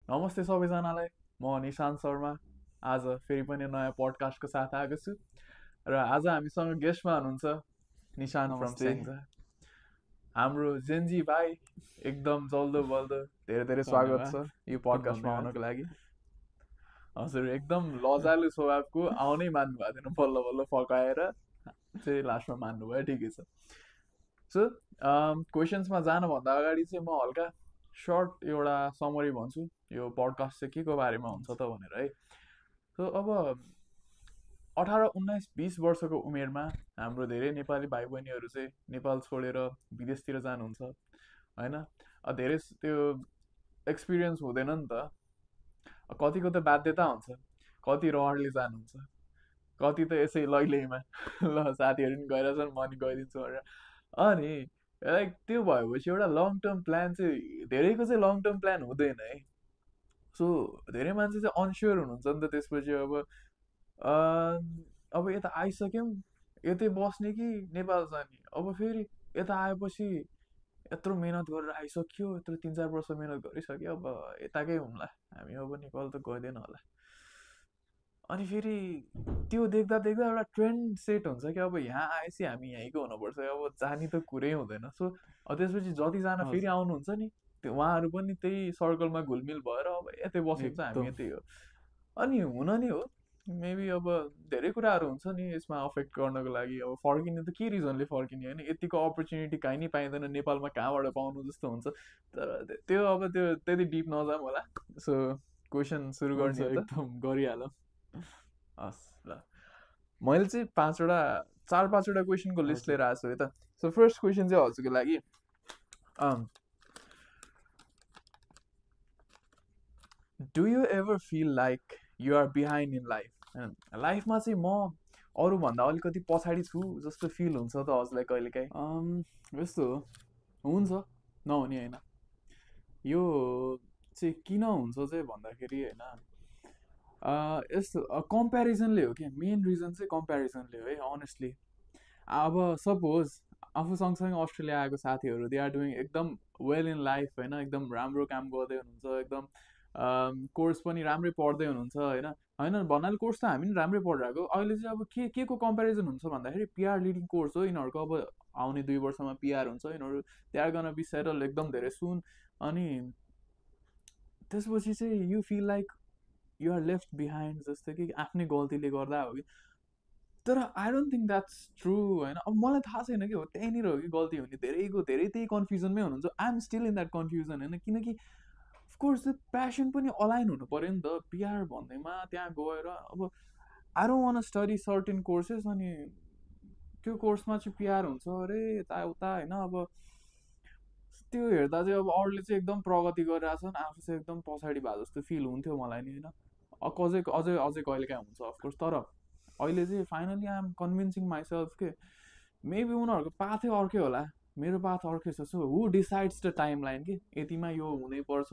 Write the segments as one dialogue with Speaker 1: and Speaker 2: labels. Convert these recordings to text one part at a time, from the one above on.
Speaker 1: नमस्ते सबैजनालाई। म निशान्त शर्मा आज फेरि पनि नयाँ पडकास्टको साथ आएको छु र आज हामीसँग गेस्टमा हुनुहुन्छ निशान्त फ्रम
Speaker 2: नमस्ते।
Speaker 1: सेङ्जा, हाम्रो जेन्जी भाइ। एकदम जल्दो बल्दो धेरै धेरै स्वागत छ यो पडकास्टमा आउनको लागि। हजुर एकदम लजालु स्वभावको, आउनै मान्नु भएको थिएन, बल्ल बल्ल फकाएर चाहिँ लास्टमा मान्नुभयो, ठिकै छ। सो क्वेसन्समा जानुभन्दा अगाडि चाहिँ म हल्का सर्ट एउटा समरी भन्छु यो पडकास्ट चाहिँ के को बारेमा हुन्छ त भनेर है। सो अब 18, 19, 20 वर्षको उमेरमा हाम्रो धेरै नेपाली भाइ बहिनीहरू चाहिँ नेपाल छोडेर विदेशतिर जानुहुन्छ होइन। धेरै त्यो एक्सपिरियन्स हुँदैन नि त, कतिको त बाध्यता हुन्छ, कति रहरले जानुहुन्छ, कति त यसै लैलैमा ल साथीहरू पनि गइरहेछन् म नि गइदिन्छु भनेर। अनि लाइक त्यो भएपछि एउटा लङ टर्म प्लान चाहिँ धेरैको चाहिँ लङ टर्म प्लान हुँदैन है। सो धेरै मान्छे चाहिँ अनस्योर हुनुहुन्छ नि त त्यसपछि। अब यता आइसक्यौँ, यतै बस्ने कि नेपाल जाने। अब फेरि यता आएपछि यत्रो मेहनत गरेर आइसक्यो, यत्रो 3-4 वर्ष मेहनत गरिसक्यो, अब यताकै हुन्ला हामी, अब नेपाल त गइँदैन होला। अनि फेरि त्यो देख्दा देख्दा एउटा ट्रेन्ड सेट हुन्छ कि अब यहाँ आएपछि हामी यहीँको हुनुपर्छ, अब जाने त कुरै हुँदैन। सो त्यसपछि जतिजना फेरि आउनुहुन्छ नि त्यो उहाँहरू पनि त्यही सर्कलमा घुलमिल भएर अब यतै बसिन्छ, हामी यतै हो। अनि हुन नि हो, मेबी अब धेरै कुराहरू हुन्छ नि यसमा अफेक्ट गर्नको लागि। अब फर्किने त के रिजनले फर्किने होइन, यतिको अपर्च्युनिटी कहीँ नि पाइँदैन नेपालमा, कहाँबाट पाउनु जस्तो हुन्छ। तर त्यो अब त्यो त्यति डिप नजाऊँ होला। सो क्वेसन सुरु गर्ने हो त, एकदम गरिहालौँ। हस् ल, मैले चाहिँ 4-5वटा क्वेसनको लिस्ट लिएर आएको छु है त। सो फर्स्ट क्वेसन चाहिँ हजुरको लागि, do you ever feel like you are behind in life? लाइफमा चाहिँ म अरूभन्दा अलिकति पछाडि छु जस्तो फिल हुन्छ त हजुरलाई कहिलेकाहीँ?
Speaker 2: यस्तो हुन्छ नहुने होइन। यो चाहिँ किन हुन्छ चाहिँ भन्दाखेरि होइन, यस्तो कम्पेरिजनले हो कि, मेन रिजन चाहिँ कम्पेरिजनले हो है अनेस्टली। अब सपोज आफू सँगसँगै अस्ट्रेलिया आएको साथीहरू, दे आर डुइङ एकदम वेल इन लाइफ होइन, एकदम राम्रो काम गर्दै हुनुहुन्छ, एकदम कोर्स पनि राम्रै पढ्दै हुनुहुन्छ होइन। होइन भन्नाले कोर्स त हामी पनि राम्रै पढिरहेको। अहिले चाहिँ अब के को कम्पेरिजन हुन्छ भन्दाखेरि पिआर लिडिङ कोर्स हो यिनीहरूको। अब आउने 2 वर्षमा पिआर हुन्छ यिनीहरू, they are gonna be settle एकदम धेरै सुन। अनि त्यसपछि चाहिँ you feel like you are left behind जस्तो कि आफ्नै गल्तीले गर्दा हो कि। तर I don't think that's true होइन। अब मलाई थाहा छैन कि हो त्यहीँनिर हो कि गल्ती हुने, धेरै त्यही कन्फ्युजनमै हुनुहुन्छ। I am still in that confusion होइन, किनकि अफकोर्स त्यो प्यासन पनि अलाइन हुनु पऱ्यो नि त। पिआर भन्दैमा त्यहाँ गएर अब I don't want study certain courses, अनि त्यो कोर्समा चाहिँ पिआर हुन्छ अरे यताउता होइन। अब त्यो हेर्दा चाहिँ अब अरूले चाहिँ एकदम प्रगति गरिरहेछन्, आफू चाहिँ एकदम पछाडि भए जस्तो फिल हुन्थ्यो मलाई नि होइन। अझै अझै अझै कहिलेकाहीँ हुन्छ अफकोर्स। तर अहिले चाहिँ finally I am convincing myself के मेबी उनीहरूको पाथै अर्कै होला, मेरो पाथ अर्कै छ। So who decides the time line कि यतिमा यो हुनैपर्छ,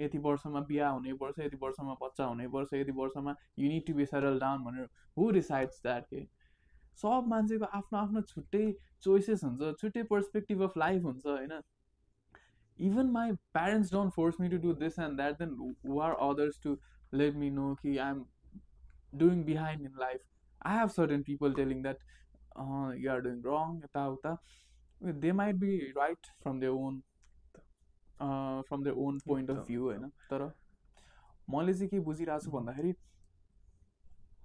Speaker 2: यति वर्षमा बिहा हुनैपर्छ, यति वर्षमा बच्चा हुनैपर्छ, यति वर्षमा you need to be settle down भनेर हु डिसाइड्स द्याट के? सब मान्छेको आफ्नो आफ्नो छुट्टै चोइसेस हुन्छ, छुट्टै पर्सपेक्टिभ अफ लाइफ हुन्छ होइन। Even my parents don't force me to do this and that, then who are others to let me know कि I am doing behind in life? I have certain people telling that you are doing wrong, yata. They might be right from their own point of view होइन। तर मैले चाहिँ के बुझिरहेको छु भन्दाखेरि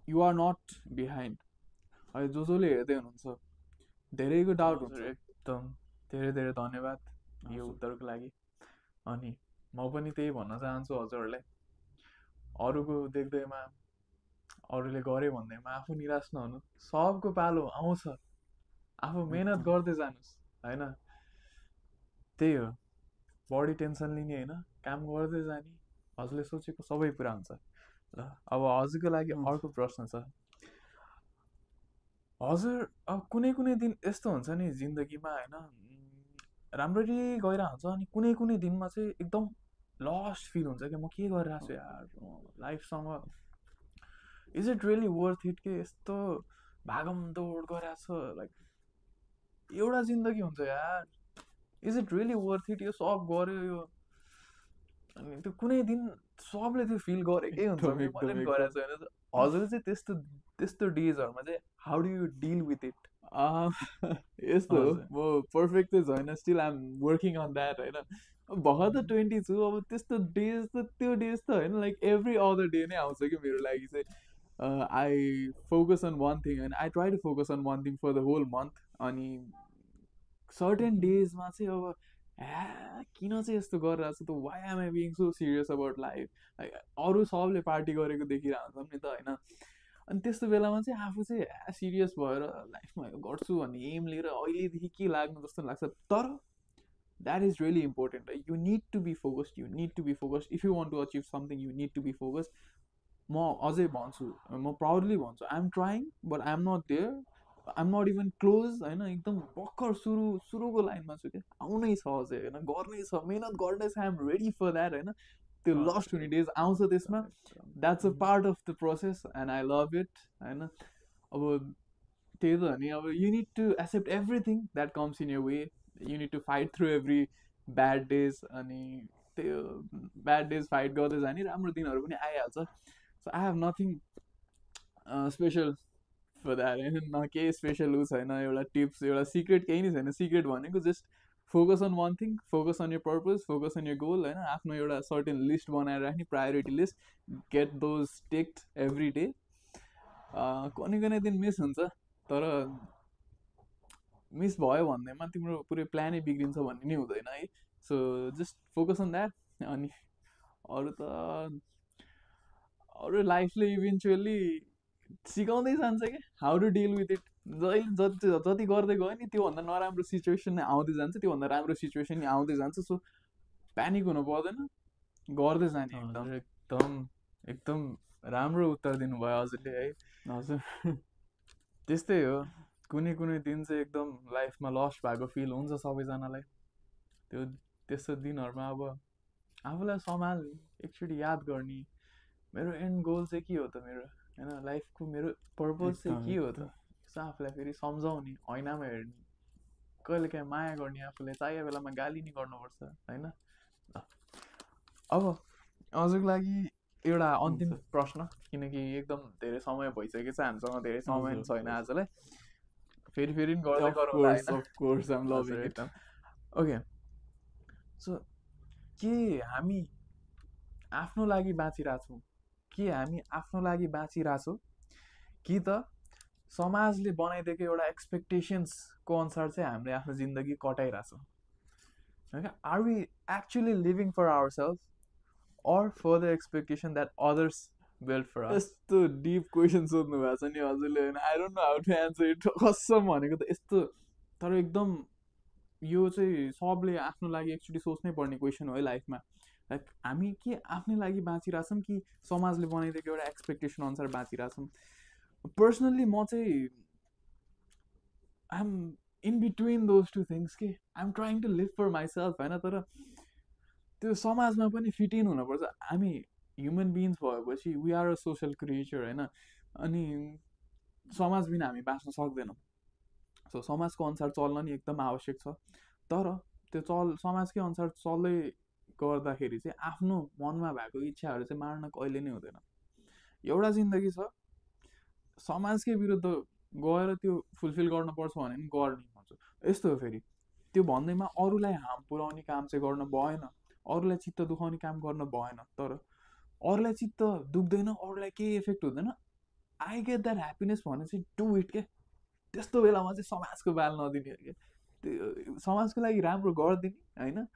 Speaker 2: you are not behind. है जसले हेर्दै हुनुहुन्छ धेरैको डाउट हुन्छ।
Speaker 1: एकदम धेरै धेरै धन्यवाद यो उत्तरको लागि। अनि म पनि त्यही भन्न चाहन्छु हजुरहरूलाई, अरूको देख्दैमा, अरूले गरे भन्दैमा आफू निराश नहुनु। सबको पालो आउँछ, आफू मेहनत गर्दै जानुहोस् होइन। त्यही हो, बढी टेन्सन लिने होइन, काम गर्दै जाने, हजुरले सोचेको सबै पुरा हुन्छ। ल अब हजुरको लागि अर्को प्रश्न छ। हजुर अब कुनै कुनै दिन यस्तो हुन्छ नि जिन्दगीमा होइन, राम्ररी गइरहेको हुन्छ, अनि कुनै कुनै दिनमा चाहिँ एकदम लस्ट फिल हुन्छ कि म के गरिरहेको छु यार लाइफसँग, is it really worth it के यस्तो भागम दौड गरिरहेको छ, लाइक एउटा जिन्दगी हुन्छ यार, is it really worth it यो सब गऱ्यो यो? अनि त्यो कुनै दिन
Speaker 2: सबले त्यो फिल गरेकै हुन्छ, मैले पनि गरेको छु होइन। हजुर चाहिँ त्यस्तो त्यस्तो डेजहरूमा चाहिँ how do you deal with it? यस्तो हो, म पर्फेक्ट चाहिँ छैन, still I am working on that होइन। भर्खर त 20 छु, अब त्यस्तो डेज त त्यो डेज त होइन, लाइक एभ्री अदर डे नै आउँछ कि मेरो लागि चाहिँ। I focus on one thing होइन, I try to focus on one thing for the whole month. अनि सर्टेन डेजमा चाहिँ अब किन चाहिँ यस्तो गरिरहेको छु त, why am I being so serious about life, अरू सबले पार्टी गरेको देखिरहेको नि त होइन। अनि त्यस्तो बेलामा चाहिँ आफू चाहिँ सिरियस भएर लाइफमा गर्छु भन्ने एम लिएर अहिलेदेखि के लाग्नु जस्तो लाग्छ। तर that is really important, you need to be focused, you need to be focused if you want to achieve something, you need to be focused. म अझै भन्छु, म प्राउडली भन्छु, I am trying but I am not there, I am not even close होइन, एकदम भर्खर सुरुको लाइनमा छु क्या, आउनै छ अझै होइन, गर्नै छ, मिहिनेत गर्नै छ, I am ready for that होइन। त्यो लस्ट हुने डेज आउँछ त्यसमा, that's a part of the process and I love it होइन। अब त्यही त हो नि, अब you need to accept everything that comes in your way, you need to fight through every bad days. अनि त्यो ब्याड डेज फाइट गर्दै जाने राम्रो दिनहरू पनि आइहाल्छ। So I have nothing special for that होइन, न केही स्पेसल ऊ छैन, एउटा टिप्स, एउटा सिक्रेट केही नै छैन। सिक्रेट भनेको just focus on one thing, focus on your purpose, focus on your goal होइन। आफ्नो एउटा सर्टेन लिस्ट बनाएर राख्ने, priority list, get those ticked every day. कुनै दिन मिस हुन्छ, तर मिस भयो भन्दैमा तिम्रो पुरै प्लानै बिग्रिन्छ भन्ने नै हुँदैन है। So just focus on that. अनि अरू लाइफले इभेन्चुअली सिकाउँदै जान्छ क्या, how to deal with it. जति गर्दै गयो नि त्योभन्दा नराम्रो सिचुएसन नै आउँदै जान्छ, त्योभन्दा राम्रो सिचुएसन नै आउँदै जान्छ। सो प्यानिक हुनु पर्दैन, गर्दै जाने। एकदम
Speaker 1: एकदम एकदम राम्रो उत्तर दिनुभयो हजुरले है।
Speaker 2: हजुर
Speaker 1: त्यस्तै हो, कुनै दिन चाहिँ एकदम लाइफमा लस्ट भएको फिल हुन्छ सबैजनालाई। त्यस्तो दिनहरूमा अब आफूलाई सम्हाल्ने, एकचोटि याद गर्ने, मेरो एन्ड गोल चाहिँ के हो त मेरो होइन, लाइफको मेरो पर्पज चाहिँ के हो त, यसो आफूलाई फेरि सम्झाउने, ऐनामा हेर्ने, कहिलेकाहीँ माया गर्ने, आफूलाई चाहिएको बेलामा गाली नि गर्नुपर्छ होइन। अब हजुरको लागि एउटा अन्तिम प्रश्न, किनकि एकदम धेरै समय भइसकेको छ, हामीसँग धेरै समय छैन आजलाई, फेरि पनि गर्दै गरौँला होइन। एकदम ओके, सो के हामी आफ्नो लागि बाँचिरहेछौँ, कि हामी आफ्नो लागि बाँचिरहेछौँ कि त समाजले बनाइदिएको एउटा एक्सपेक्टेसन्सको अनुसार चाहिँ हामीले आफ्नो जिन्दगी कटाइरहेछौँ होइन। Are we actually living for our self or for the expectation that others build for us?
Speaker 2: यस्तो डिप क्वेसन सोध्नु भएको छ नि हजुरले होइन, I don't know how to answer it. कसम भनेको त यस्तो, तर एकदम यो चाहिँ सबले आफ्नो लागि एकचोटि सोच्नै पर्ने क्वेसन हो है लाइफमा। लाइक हामी के आफ्नै लागि बाँचिरहेछौँ कि समाजले बनाइदिएको एउटा एक्सपेक्टेसन अनुसार बाँचिरहेछौँ? पर्सनल्ली म चाहिँ I am in between those two things कि I am trying to live for myself होइन। तर त्यो समाजमा पनि फिट इन हुनुपर्छ। हामी ह्युमन बिइङ्स भएपछि we are a social creature होइन, अनि समाज बिना हामी बाँच्न सक्दैनौँ। सो समाजको अनुसार चल्न नि एकदम आवश्यक छ, तर त्यो समाजकै अनुसार चल्दै गर्दाखेरि चाहिँ आफ्नो मनमा भएको इच्छाहरू चाहिँ मार्न कहिले नै हुँदैन। एउटा जिन्दगी छ, समाजकै विरुद्ध गएर त्यो फुलफिल गर्नुपर्छ भने पनि गर्ने भन्छु। यस्तो हो फेरि, त्यो भन्दैमा अरूलाई हार्म पुऱ्याउने काम चाहिँ गर्न भएन, अरूलाई चित्त दुखाउने काम गर्न भएन। तर अरूलाई चित्त दुख्दैन, अरूलाई केही इफेक्ट हुँदैन, आई गेट द्याट ह्याप्पिनेस भने चाहिँ डु इट के। त्यस्तो बेलामा चाहिँ समाजको बाल नदिने क्या, त्यो समाजको लागि राम्रो गरिदिने होइन,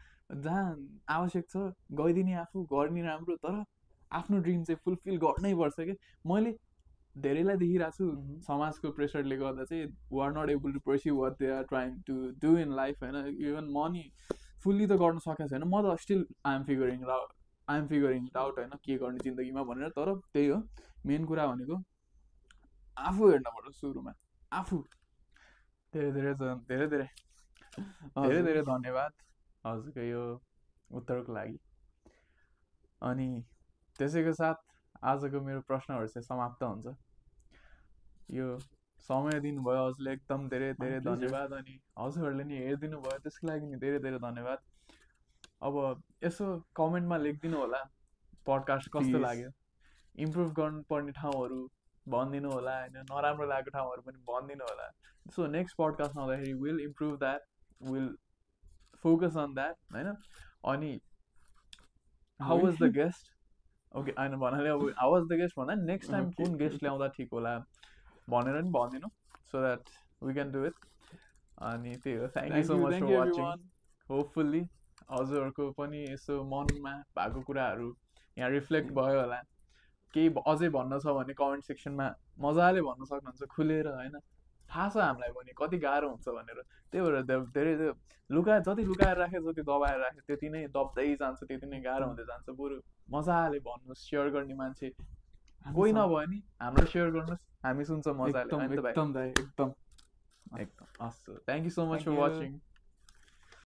Speaker 2: जहाँ आवश्यक छ गइदिने, आफू गर्ने राम्रो, तर आफ्नो ड्रिम चाहिँ फुलफिल गर्नै पर्छ क्या। मैले धेरैलाई देखिरहेको छु समाजको प्रेसरले गर्दा चाहिँ we are not able to pursue what they are trying to do in life होइन। इभन मनी फुल्ली त गर्न सकेको छैन, म त still I am figuring it out होइन, के गर्ने जिन्दगीमा भनेर। तर त्यही हो, मेन कुरा भनेको आफू हेर्नुपर्छ सुरुमा, आफू।
Speaker 1: धेरै धन्यवाद हजुरको यो उत्तरको लागि। अनि त्यसैको साथ आजको मेरो प्रश्नहरू चाहिँ समाप्त हुन्छ। यो समय दिनुभयो हजुरले, एकदम धेरै धन्यवाद। अनि हजुरहरूले नि हेरिदिनु भयो, त्यसको लागि नि धेरै धन्यवाद। अब यसो कमेन्टमा लेखिदिनु होला पडकास्ट कस्तो
Speaker 2: Please.
Speaker 1: लाग्यो, इम्प्रुभ गर्नुपर्ने ठाउँहरू भनिदिनु होला होइन, नराम्रो लागेको ठाउँहरू पनि भनिदिनु होला. सो नेक्स्ट पडकास्टमा आउँदाखेरि will improve that, will focus on that होइन. अनि how was the guest, okay होइन भन्नाले अब हाउ वाज द गेस्ट भन्दा नेक्स्ट टाइम
Speaker 2: Okay,
Speaker 1: कुन
Speaker 2: okay,
Speaker 1: गेस्ट ल्याउँदा ठिक होला भनेर नि भनिदिनु, so that we can do it. अनि त्यही हो. Thank you so much for watching. Hopefully हजुरहरूको पनि यसो मनमा भएको कुराहरू यहाँ रिफ्लेक्ट भयो होला. केही अझै भन्न छ भने कमेन्ट सेक्सनमा मजाले भन्न सक्नुहुन्छ खुलेर होइन. थाहा छ हामीलाई पनि कति गाह्रो हुन्छ भनेर. त्यही भएर धेरै जति लुकाएर राख्यो, जति दबाएर राख्यो त्यति नै दब्दै जान्छ, त्यति नै गाह्रो हुँदै जान्छ. बरु मजाले भन्नुहोस्, सेयर गर्ने मान्छे कोही नभयो नि हामीलाई सेयर गर्नुहोस्, हामी सुन्छौँ मजाले.
Speaker 2: एकदम दाइ एकदम.
Speaker 1: एकदम हस्. Thank you so much for watching.